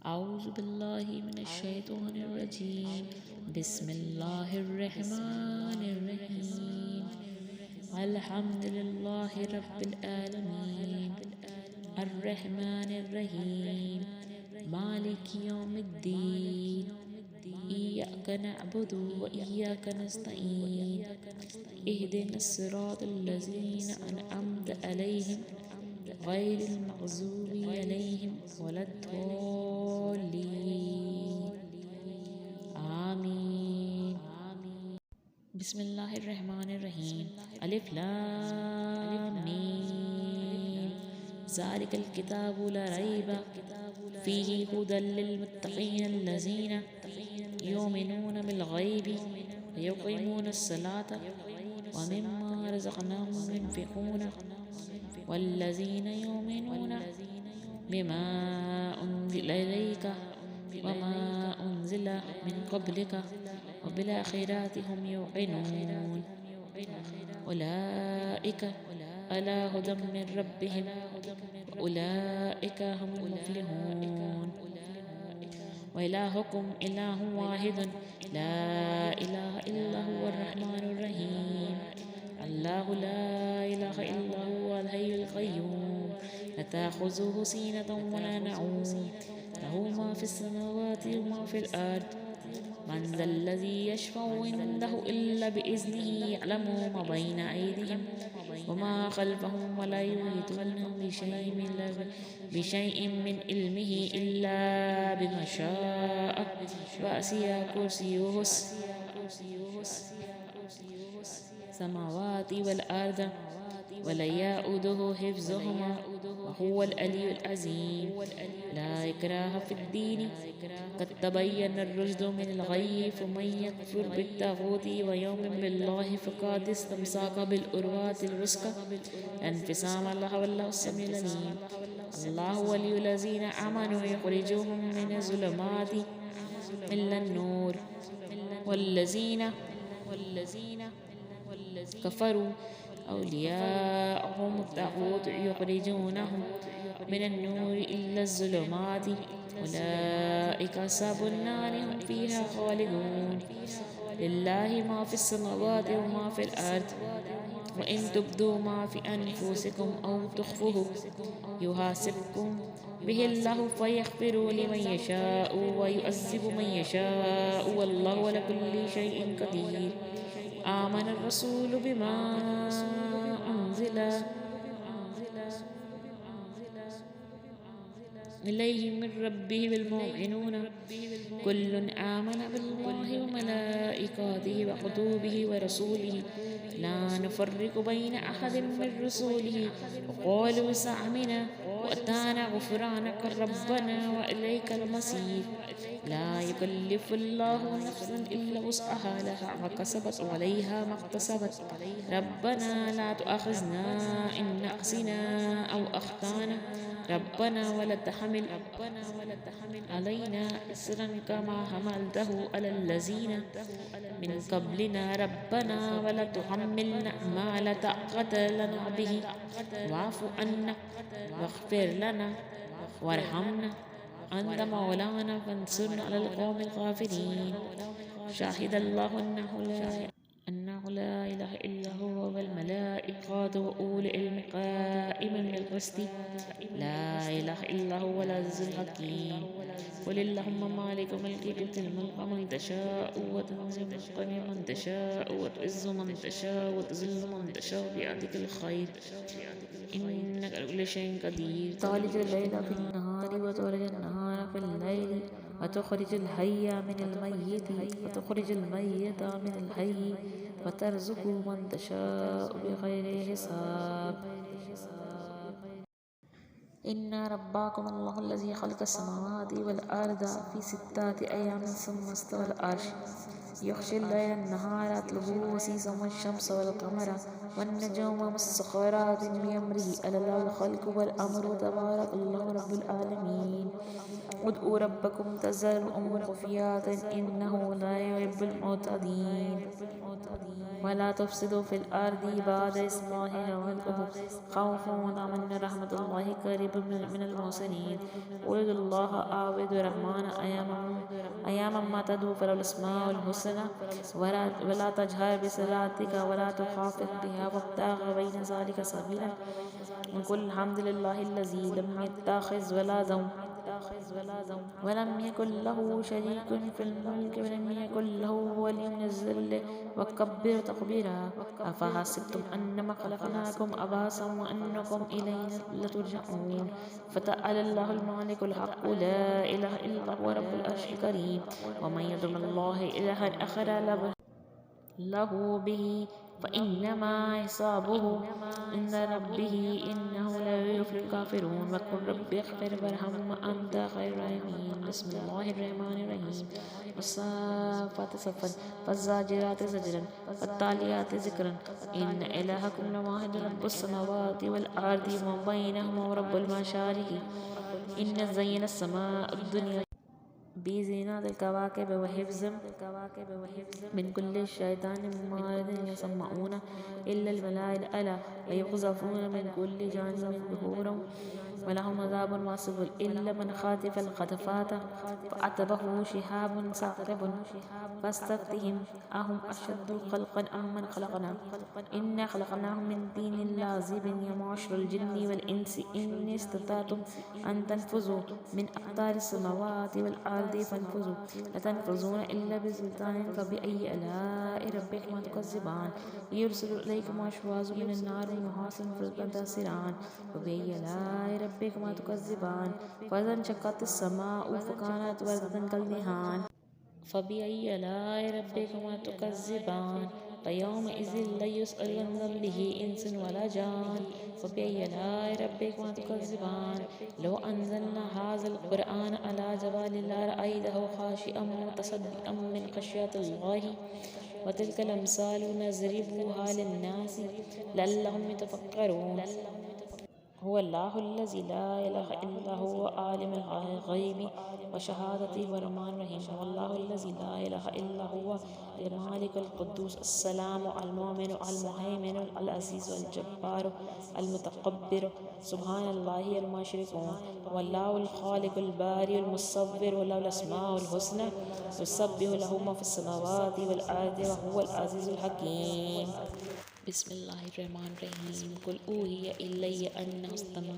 أعوذ بالله من الشيطان الرجيم. بسم الله الرحمن الرحيم. الحمد لله رب العالمين الرحمن الرحيم مالك يوم الدين. إياك نعبد وإياك نستعين. اهدنا الصراط الذين أنعمت عليهم غير المغضوب عليهم ولا الضالين. آمين. بسم الله الرحمن الرحيم. ألف لام ميم. ذلك الكتاب لا ريب فيه هدى للمتقين الذين يؤمنون بالغيب ويقيمون الصلاة ومما رزقناهم ينفقون والذين يؤمنون بما أنزل إليك وما أنزل من قبلك وبالآخرة هم يوقنون. أولئك على هدى من ربهم وأولئك هم المفلحون. وإلهكم إله واحد لا إله إلا هو الرحمن الرحيم. الله لا إله إلا هو الحي القيوم لا تأخذه سنة ولا نوم له ما في السماوات وما في الأرض. من ذا الذي يشفع عنده إلا بإذنه يعلم ما بين أيديهم وما خلفهم ولا يحيطون بشيء من علمه إلا بما شاء وسع كرسيه السماوات والأرض ولا يؤوده حفظهما وهو العلي العظيم. لا إكراه في الدين قد تبين الرشد من الغي فمن يكفر بالطاغوت ويؤمن بالله فقد استمسك بالعروة الوثقى لا انفصام له والله السميع العليم. الله ولي الذين آمنوا يخرجهم من الظلمات إلى النور والذين كفروا أولياءهم الطاغوت يخرجونهم من النور إلى الظلمات أولئك أصحاب النار هم فيها خالدون. لله ما في السماوات وما في الأرض وإن تبدوا ما في أنفسكم أو تخفوه يحاسبكم به الله فيغفر لمن يشاء ويعذب من يشاء والله على كل شيء قدير. آمن الرسول بما أنزل إليه من ربه بالمؤمنون كل آمن بالله وملائكته وكتبه ورسوله لا نفرق بين أحد من رسوله وقالوا سمعنا وأطعنا غفرانك ربنا وإليك المصير. لا يكلف الله نفسا إلا وسعها لها ما كسبت وعليها ما اكتسبت. ربنا لا تؤاخذنا إن نسينا أو أخطأنا ربنا ولا تحمل علينا إصرا كما حملته على الذين من قبلنا ربنا ولا تحملنا ما لا طاقة لنا به واعف عنا واغفر لنا وارحمنا أنت مولانا فانصرنا على القوم الكافرين. شاهد الله أنه لا إله إلا هو والملائكة وأولي العلم قائما بالقسط لا إله إلا هو العزيز الحكيم. قل اللهم مالك ملك تؤتي الملك من تشاء وتنزع الملك من تشاء وتعز من تشاء وتذل من تشاء بيدك الخير إنك على كل شيء قدير. تولج الليل في النهار وتولج النهار في الليل وتخرج الحي من الميت وتخرج الميت من الحي وترزق من تشاء بغير حساب. إن ربكم الله الذي خلق السماوات والأرض في 6 أيام ثم استوى على العرش يغشي الليل النهار يطلبه وسيسا والشمس والقمر والنجوم مسخرات بأمره ألا له الخلق والأمر تبارك الله رب العالمين. ادعوا ربكم تضرعا وخفية إنه لا يحب المعتدين ولا تفسدوا في الأرض بعد إصلاحها وادعوه خوفا وطمعا رحمة الله قريب من المحسنين قل الله أعبد الرحمن أياما ما تدعو فله الأسماء الحسنى ولا تجهر بصلاتك ولا تخافت بها وابتغ بين ذلك سبيلا وقل الحمد لله الذي لم يتخذ ولم يكن له شريك في الملك ولم يكن له ولي من الذل وكبر تكبيرا أفحسبتم أنما خلقناكم عبثا وأنكم إلينا لترجعون فتعالى الله الملك الحق لا إله إلا هو رب العرش الكريم ومن يدعو الله إلها آخر له به فإنما حسابه عند ربه إنه لا يفلح الكافرون وقل رب اغفر وارحم وأنت خير الراحمين بسم الله الرحمن الرحيم والصافات صفا فالزاجرات زجرا فالتاليات ذكرا إن إلهكم لواحد رب السماوات والأرض وما بينهما ورب المشارق إن زين السماء الدنيا بزينة الكواكب وحفظ من كل شيطان مارد يسمعون إلا الملائكة ألا ويقذفون من كل جانب ظهورا ولهم عذاب واصب إلا من خاطف الخطفات فأتبه شهاب ثاقب فاستفتهم أهم أشد خلقا أم من خلقنا إنا خلقناهم من طين لازب يا معشر الجن والإنس إن استطعتم أن تنفذوا من أقطار السماوات والأرض فانفذوا لتنفذون إلا بسلطان فبأي آلاء ربكما تكذبان يرسل إليكم أشواظ من النار ومحاصن فتنتصران فبأي آلاء ربكما تكذبان فإذا انشقت السماء فكانت وردة كالدهان فبأي آلاء ربكما تكذبان فيومئذ لا يسأل عن ذنبه إنس ولا جان فبأي آلاء ربكما تكذبان لو أنزلنا هذا القرآن على جبل لرأيته خاشعا متصدعا من خشية الله وتلك الأمثال نضربها للناس لعلهم يتفكرون هو الله الذي لا إله إلا هو عالم الغيب وشهادته والرحمن الرحيم هو الله الذي لا إله إلا هو المالك القدوس السلام المؤمن المهيمن العزيز الجبار المتكبر سبحان الله ما يشركون والله الخالق البارئ المصور وله الأسماء الحسنى يسبح له ما في السماوات والأرض وهو العزيز الحكيم بسم الله الرحمن الرحيم قل أوحي إلي أنه استمع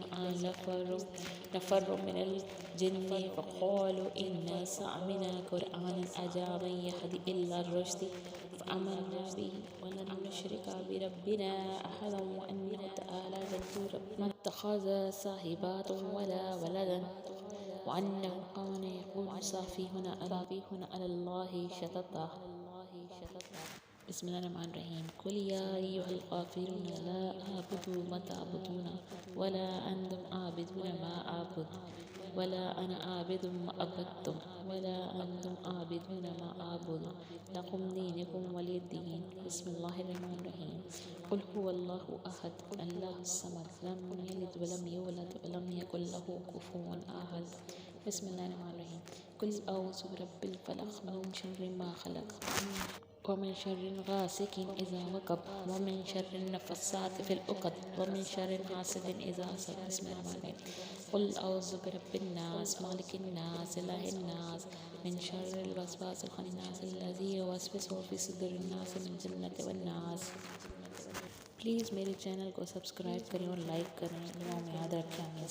نفر من الجن فقالوا إنا سمعنا قرآنا عجبا يهدي إلى الرشد فآمنا به ولن نشرك بربنا أحدا وأنه تعالى جد ربنا ما اتخذ صاحبات ولا ولدا وأنه كان يقول سفيهنا على الله شططا بسم الله الرحمن الرحيم قل يا أيها الكافرون لا أعبد ما تعبدون ولا أنتم عابدون ما أعبد ولا أنا عابد ما عبدتم ولا أنتم عابدون ما أعبد لكم دينكم ولي الدين بسم الله الرحمن الرحيم قل هو الله أحد الله الصمد لم يلد ولم يولد ولم يكن له كفوا أحد بسم الله الرحمن الرحيم قل أعوذ برب الفلق من شر ما خلق ومن شر غاسق إذا وقب ومن شر النفثات في العقد ومن شر حاسد إذا حسد بسم الله الرحمن الرحيم قل أعوذ برب الناس مالك الناس إله الناس من شر الوسواس الخناس الذي يوسوس في صدور الناس من الجنة والناس پلیز میرے چینل کو سبسکرائب کریں اور لائک کریں. دعاؤں میں یاد رکھیں.